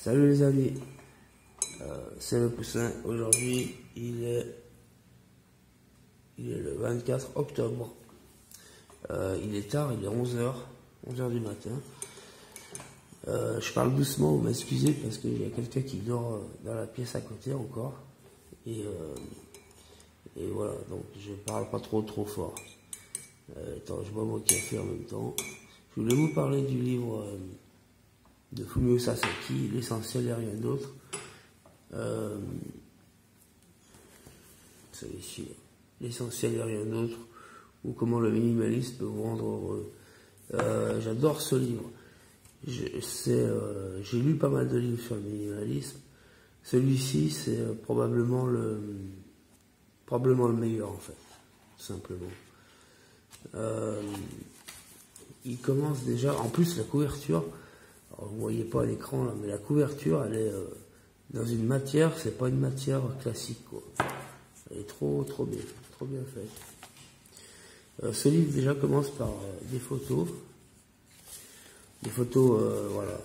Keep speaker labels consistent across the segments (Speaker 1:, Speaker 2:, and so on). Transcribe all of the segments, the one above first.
Speaker 1: Salut les amis, c'est le Poussin. Aujourd'hui, il est le 24 octobre. Il est tard, il est 11h du matin. Je parle doucement, vous m'excusez parce qu'il y a quelqu'un qui dort dans la pièce à côté encore. Et voilà, donc je parle pas trop fort. Attends, je bois mon café en même temps. Je voulais vous parler du livre de Fumio Sasaki, L'essentiel et rien d'autre. Celui-ci, L'essentiel et rien d'autre, ou comment le minimaliste peut vous rendre heureux. J'adore ce livre. J'ai lu pas mal de livres sur le minimalisme. Celui-ci, c'est probablement le meilleur en fait, tout simplement. Il commence déjà, en plus la couverture, alors vous voyez pas à l'écran là, mais la couverture, elle est dans une matière, c'est pas une matière classique quoi. Elle est trop bien faite. Ce livre déjà commence par des photos. Voilà,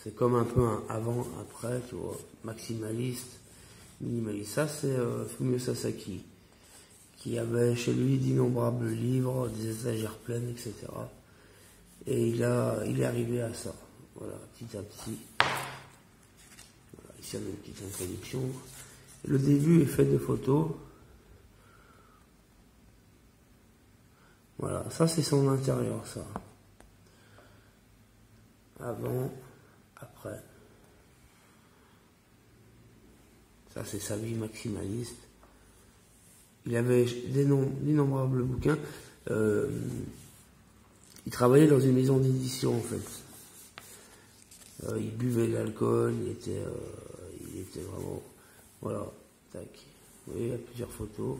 Speaker 1: c'est comme un peu un avant, après, tu vois, maximaliste, minimaliste. Ça c'est Fumio Sasaki, qui avait chez lui d'innombrables livres, des étagères pleines, etc. Et il est arrivé à ça, voilà, petit à petit. Voilà, ici on a une petite introduction. Le début est fait de photos. Voilà, ça c'est son intérieur, ça. Avant, après. Ça c'est sa vie maximaliste. Il avait d'innombrables bouquins. Il travaillait dans une maison d'édition en fait. Il buvait de l'alcool, il était vraiment... Voilà, tac. Vous voyez, il y a plusieurs photos.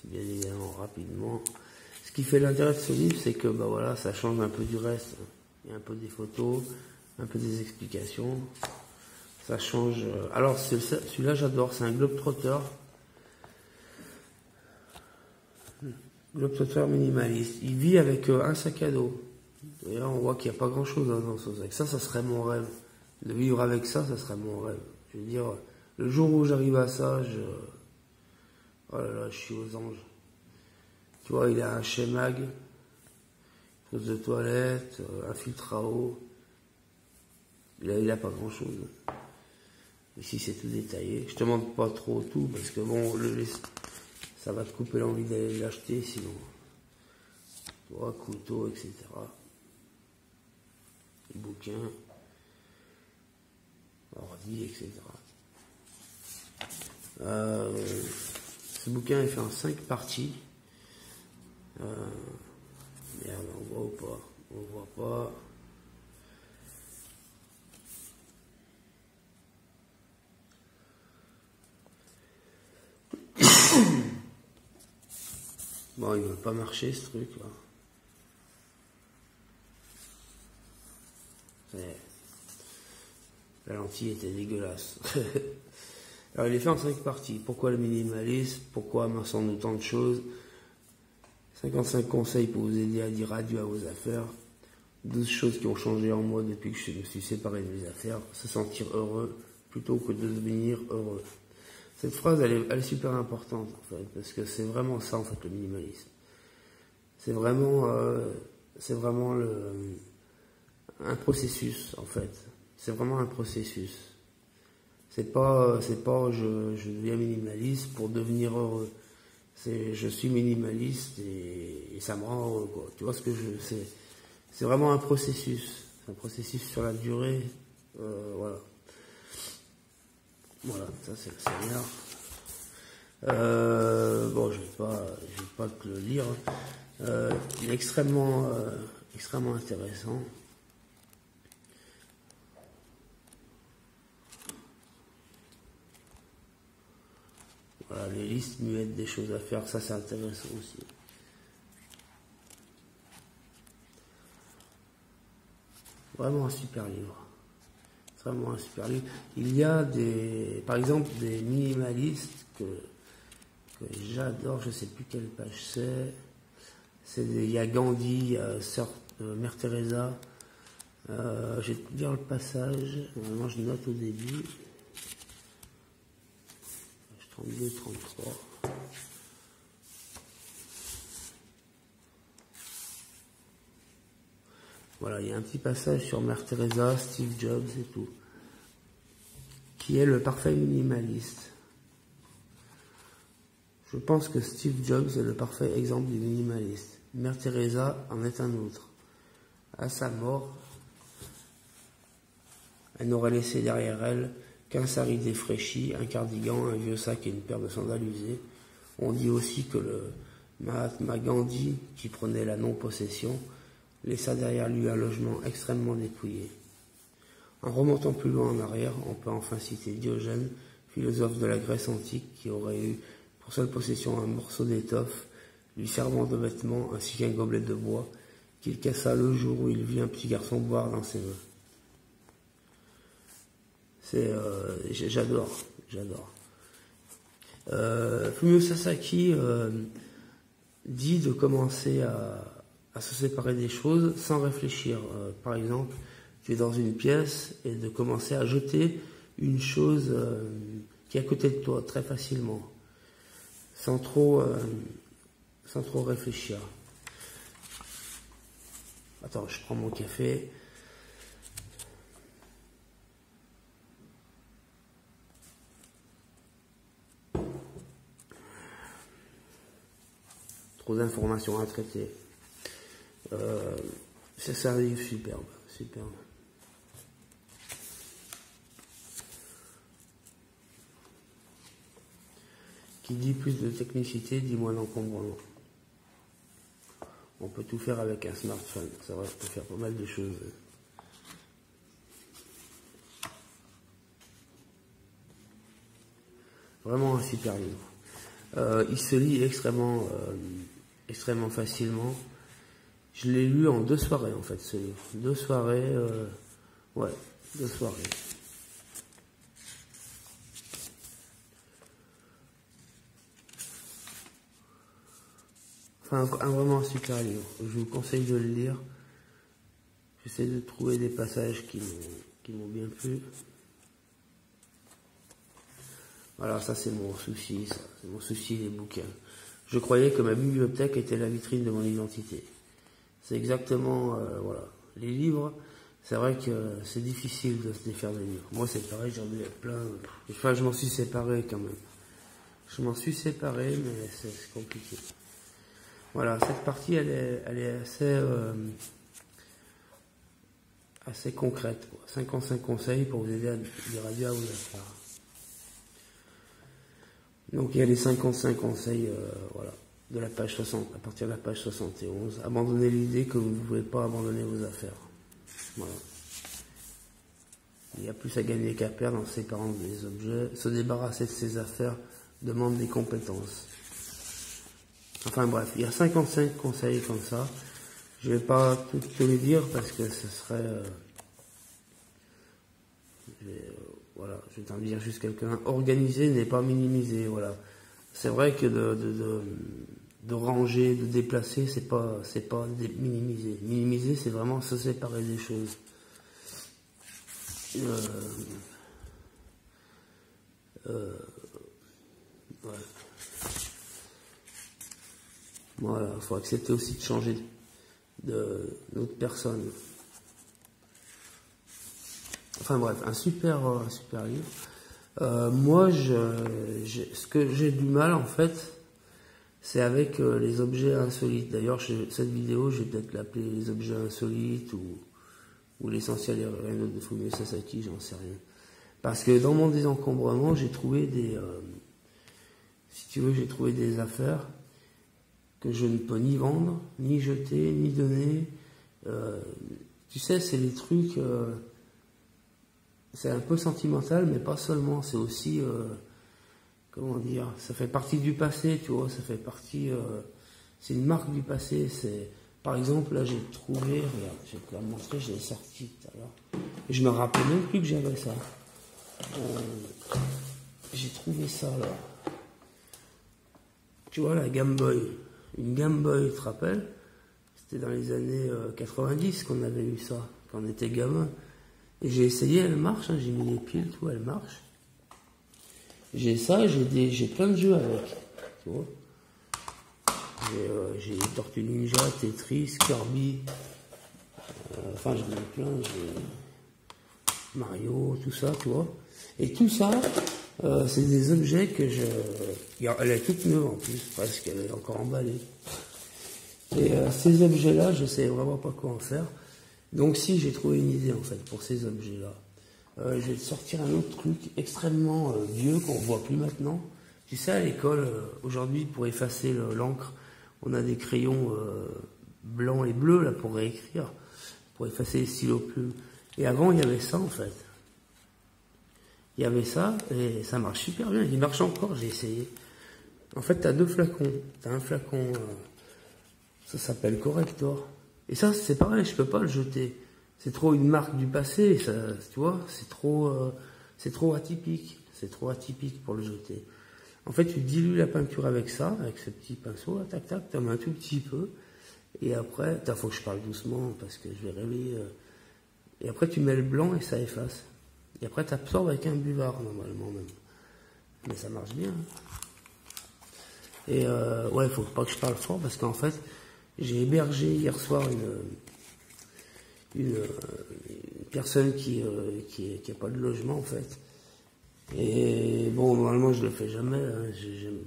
Speaker 1: Bien évidemment rapidement. Ce qui fait l'intérêt de ce livre, c'est que bah voilà, ça change un peu du reste. Il y a un peu des photos, un peu des explications. Ça change. Alors celui-là j'adore, c'est un globetrotter. Globetrotter minimaliste. Il vit avec un sac à dos. D'ailleurs, on voit qu'il n'y a pas grand-chose dans son sac. Ça serait mon rêve. De vivre avec ça, ça serait mon rêve. Je veux dire, le jour où j'arrive à ça, oh là là, je suis aux anges. Tu vois, il a un Shemag, trousse de toilette, un filtre à eau. Il a pas grand chose. Ici, c'est tout détaillé. Je te montre pas trop tout parce que bon, ça va te couper l'envie d'aller l'acheter sinon. Tu vois, couteau, etc. Les bouquins, ordi, etc. Ce bouquin est fait en 5 parties. Merde, on voit ou pas? On voit pas. Bon, il ne veut pas marcher ce truc là. La lentille était dégueulasse. Alors il est fait en 5 parties. Pourquoi le minimalisme? Pourquoi sans autant de choses? 55 conseils pour vous aider à dire adieu à vos affaires. 12 choses qui ont changé en moi depuis que je me suis séparé de mes affaires. Se sentir heureux plutôt que de devenir heureux. Cette phrase, elle est super importante, en fait, parce que c'est vraiment ça, en fait, le minimalisme. C'est vraiment un processus, en fait. C'est vraiment un processus. C'est pas je deviens minimaliste pour devenir heureux. Je suis minimaliste et ça me rend heureux, quoi. Tu vois ce que c'est vraiment un processus. C'est un processus sur la durée. Voilà. Voilà, ça c'est le Seigneur. Bon, je vais pas te le lire. Il est extrêmement intéressant. Voilà, les listes muettes des choses à faire, ça c'est intéressant aussi. Vraiment un super livre. vraiment un super livre. Il y a par exemple des minimalistes que j'adore, je sais plus quelle page c'est. Il y a Gandhi, il y a Mère Teresa. Je vais te dire le passage. Normalement, je note au début. Page 32, 33. Voilà, il y a un petit passage sur Mère Teresa, Steve Jobs et tout, qui est le parfait minimaliste. Je pense que Steve Jobs est le parfait exemple du minimaliste. Mère Teresa en est un autre. À sa mort, elle n'aurait laissé derrière elle qu'un sari défraîchi, un cardigan, un vieux sac et une paire de sandales usées. On dit aussi que le Mahatma Gandhi, qui prenait la non-possession, laissa derrière lui un logement extrêmement dépouillé. En remontant plus loin en arrière, on peut enfin citer Diogène, philosophe de la Grèce antique, qui aurait eu pour seule possession un morceau d'étoffe, lui servant de vêtement, ainsi qu'un gobelet de bois, qu'il cassa le jour où il vit un petit garçon boire dans ses mains. J'adore. Fumio Sasaki dit de commencer à se séparer des choses sans réfléchir. Par exemple, tu es dans une pièce et de commencer à jeter une chose qui est à côté de toi très facilement, sans trop réfléchir. Attends, je prends mon café. Trop d'informations à traiter. C'est un livre superbe. Qui dit plus de technicité, dit moins d'encombrement. On peut tout faire avec un smartphone. Ça va, on peut faire pas mal de choses. Vraiment un super livre. Il se lit extrêmement facilement. Je l'ai lu en 2 soirées en fait, ce livre. 2 soirées, 2 soirées. Enfin, vraiment un super livre. Je vous conseille de le lire. J'essaie de trouver des passages qui m'ont bien plu. Voilà, ça c'est mon souci, c'est mon souci, les bouquins. Je croyais que ma bibliothèque était la vitrine de mon identité. C'est exactement, voilà. Les livres, c'est vrai que c'est difficile de se défaire des livres. Moi c'est pareil, j'en ai plein. Enfin, je m'en suis séparé quand même. Je m'en suis séparé, mais c'est compliqué. Voilà, cette partie, elle est assez concrète, quoi. 55 conseils pour vous aider à dire adieu à vos affaires. Donc il y a les 55 conseils, voilà, de la page 60, à partir de la page 71. Abandonnez l'idée que vous ne pouvez pas abandonner vos affaires. Voilà. Il y a plus à gagner qu'à perdre en séparant des objets. Se débarrasser de ses affaires demande des compétences. Enfin bref, il y a 55 conseils comme ça. Je vais pas tout les dire parce que ce serait... voilà, je vais t'en dire juste quelqu'un. Organiser n'est pas minimiser, voilà. C'est vrai que de ranger, de déplacer, c'est pas minimiser. Minimiser, c'est vraiment se séparer des choses. Ouais. Voilà, il faut accepter aussi de changer d'autres personnes. Enfin bref, un super livre. Moi, ce que j'ai du mal en fait, c'est avec les objets insolites. D'ailleurs, cette vidéo, je vais peut-être l'appeler les objets insolites ou l'essentiel et rien d'autre de Fumio Sasaki, j'en sais rien. Parce que dans mon désencombrement, j'ai trouvé si tu veux, j'ai trouvé des affaires que je ne peux ni vendre, ni jeter, ni donner. Tu sais, c'est les trucs... c'est un peu sentimental, mais pas seulement. C'est aussi... comment dire, ça fait partie du passé, tu vois, ça fait partie, c'est une marque du passé. Par exemple, là j'ai trouvé, regarde, je vais te la montrer, je l'ai sorti tout à l'heure. Et je me rappelais même plus que j'avais ça. J'ai trouvé ça là. Tu vois la Game Boy. Une Game Boy, tu te rappelles? C'était dans les années 90 qu'on avait eu ça, quand on était gamin. Et j'ai essayé, elle marche, hein, j'ai mis les piles, tout, elle marche. J'ai ça, j'ai plein de jeux avec, tu vois. J'ai Tortue Ninja, Tetris, Kirby, enfin j'en ai plein, j'ai Mario, tout ça, tu vois. Et tout ça, c'est des objets que elle est toute neuve en plus, presque, elle est encore emballée. Et ces objets-là, je sais vraiment pas quoi en faire. Donc si, j'ai trouvé une idée en fait pour ces objets-là. Je vais te sortir un autre truc extrêmement vieux qu'on voit plus maintenant. Tu sais, à l'école, aujourd'hui, pour effacer l'encre, on a des crayons blancs et bleus là pour réécrire, pour effacer les stylos plumes. Et avant, il y avait ça en fait. Il y avait ça et ça marche super bien. Il marche encore, j'ai essayé. En fait, tu as deux flacons. Tu as un flacon, ça s'appelle Corrector. Et ça, c'est pareil, je peux pas le jeter. C'est trop une marque du passé, ça, tu vois, c'est trop atypique. C'est trop atypique pour le jeter. En fait, tu dilues la peinture avec ça, avec ce petit pinceau, là, tac, tac, tu en mets un tout petit peu. Et après, il faut que je parle doucement parce que je vais réveiller. Et après, tu mets le blanc et ça efface. Et après, tu absorbes avec un buvard, normalement même. Mais ça marche bien. Et ouais, il faut pas que je parle fort parce qu'en fait, j'ai hébergé hier soir une personne qui a pas de logement en fait. Et bon, normalement je le fais jamais, hein.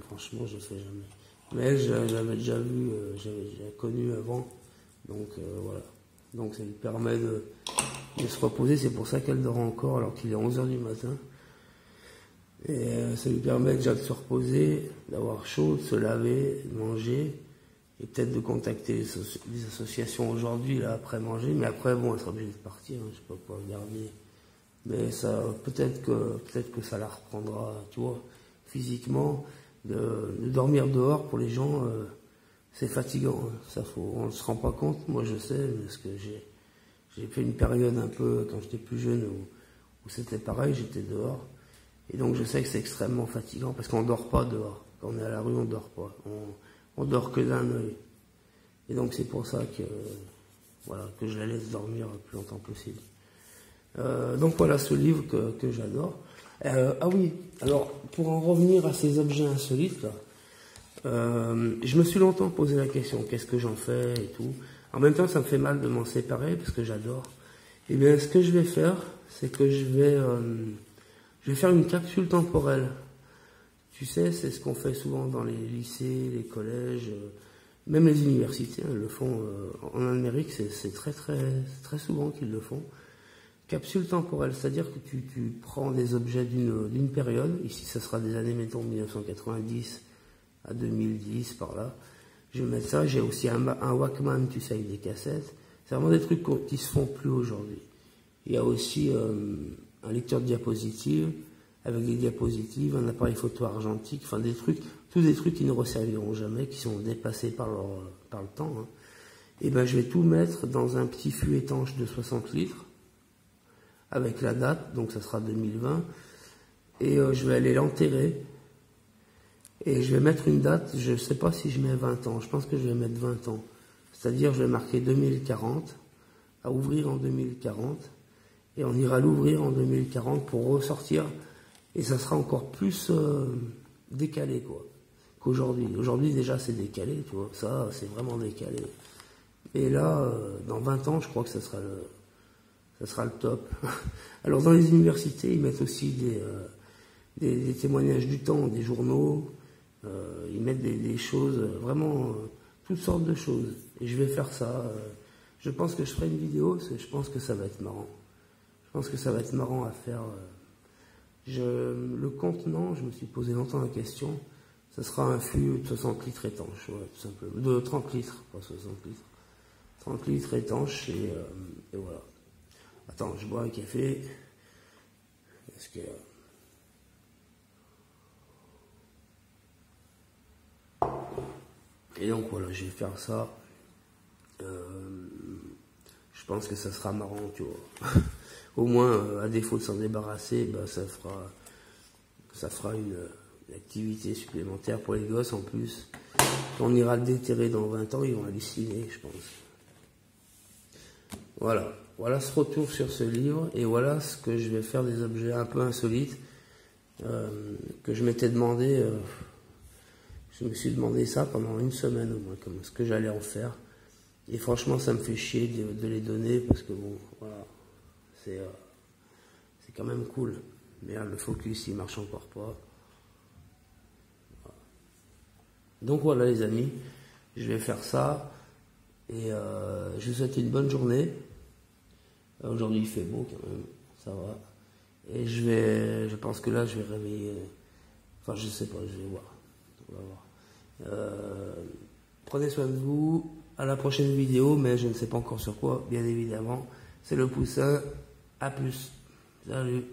Speaker 1: Franchement je le fais jamais. Mais elle, j'avais déjà vu, j'avais déjà connu avant, donc voilà. Donc ça lui permet de se reposer, c'est pour ça qu'elle dort encore alors qu'il est 11 h du matin. Et ça lui permet déjà de se reposer, d'avoir chaud, de se laver, de manger. Et peut-être de contacter les associations aujourd'hui, là, après manger, mais après, bon, elle sera obligée de partir, hein, je peux pas regarder. Mais ça, peut-être que ça la reprendra, tu vois, physiquement, de dormir dehors pour les gens, c'est fatigant, hein, ça on ne se rend pas compte, moi je sais, parce que j'ai fait une période un peu, quand j'étais plus jeune, où c'était pareil, j'étais dehors, et donc je sais que c'est extrêmement fatigant, parce qu'on dort pas dehors, quand on est à la rue, on dort pas, on dort que d'un œil. Et donc c'est pour ça que, voilà, que je la laisse dormir le plus longtemps possible. Donc voilà ce livre que j'adore. Ah oui, alors pour en revenir à ces objets insolites, là, je me suis longtemps posé la question, qu'est-ce que j'en fais et tout. En même temps ça me fait mal de m'en séparer parce que j'adore. Et bien ce que je vais faire, c'est que je vais faire une capsule temporelle. Tu sais, c'est ce qu'on fait souvent dans les lycées, les collèges, même les universités, hein, le font. En Amérique, c'est très souvent qu'ils le font. Capsule temporelle, c'est-à-dire que tu prends des objets d'une période. Ici, ça sera des années, mettons, 1990 à 2010, par là. Je vais mettre ça. J'ai aussi un Walkman, tu sais, avec des cassettes. C'est vraiment des trucs qui se font plus aujourd'hui. Il y a aussi un lecteur de diapositives, avec des diapositives, un appareil photo argentique, enfin des trucs, tous des trucs qui ne resserviront jamais, qui sont dépassés par le temps. Hein. Et ben je vais tout mettre dans un petit fût étanche de 60 litres, avec la date, donc ça sera 2020, et je vais aller l'enterrer, et je vais mettre une date, je ne sais pas si je mets 20 ans, je pense que je vais mettre 20 ans, c'est-à-dire je vais marquer 2040, à ouvrir en 2040, et on ira l'ouvrir en 2040 pour ressortir. Et ça sera encore plus décalé, quoi, qu'aujourd'hui. Aujourd'hui, déjà, c'est décalé, tu vois. Ça, c'est vraiment décalé. Et là, dans 20 ans, je crois que ça sera le top. Alors, dans les universités, ils mettent aussi des témoignages du temps, des journaux. Ils mettent des choses, vraiment, toutes sortes de choses. Et je vais faire ça. Je pense que je ferai une vidéo, parce que je pense que ça va être marrant. Je pense que ça va être marrant à faire... le contenant, je me suis posé longtemps la question, ça sera un fût de 60 litres étanche, ouais, tout simplement. De 30 litres, pas 60 litres. 30 litres étanche, et voilà. Attends, je bois un café. Parce que... Et donc voilà, je vais faire ça. je pense que ça sera marrant, tu vois. Au moins, à défaut de s'en débarrasser, bah, ça fera une activité supplémentaire pour les gosses en plus. Quand on ira le déterrer dans 20 ans, ils vont halluciner, je pense. Voilà. Voilà ce retour sur ce livre, et voilà ce que je vais faire des objets un peu insolites, que je m'étais demandé, je me suis demandé ça pendant une semaine au moins, comme ce que j'allais en faire. Et franchement, ça me fait chier de les donner, parce que bon, voilà, c'est quand même cool. Merde, le focus, il marche encore pas. Voilà. Donc voilà les amis, je vais faire ça, et je vous souhaite une bonne journée. Aujourd'hui il fait beau quand même, ça va. Et je pense que là je vais réveiller, enfin je sais pas, je vais voir. On va voir. Prenez soin de vous, à la prochaine vidéo, mais je ne sais pas encore sur quoi, bien évidemment. C'est le poussin, à plus, salut.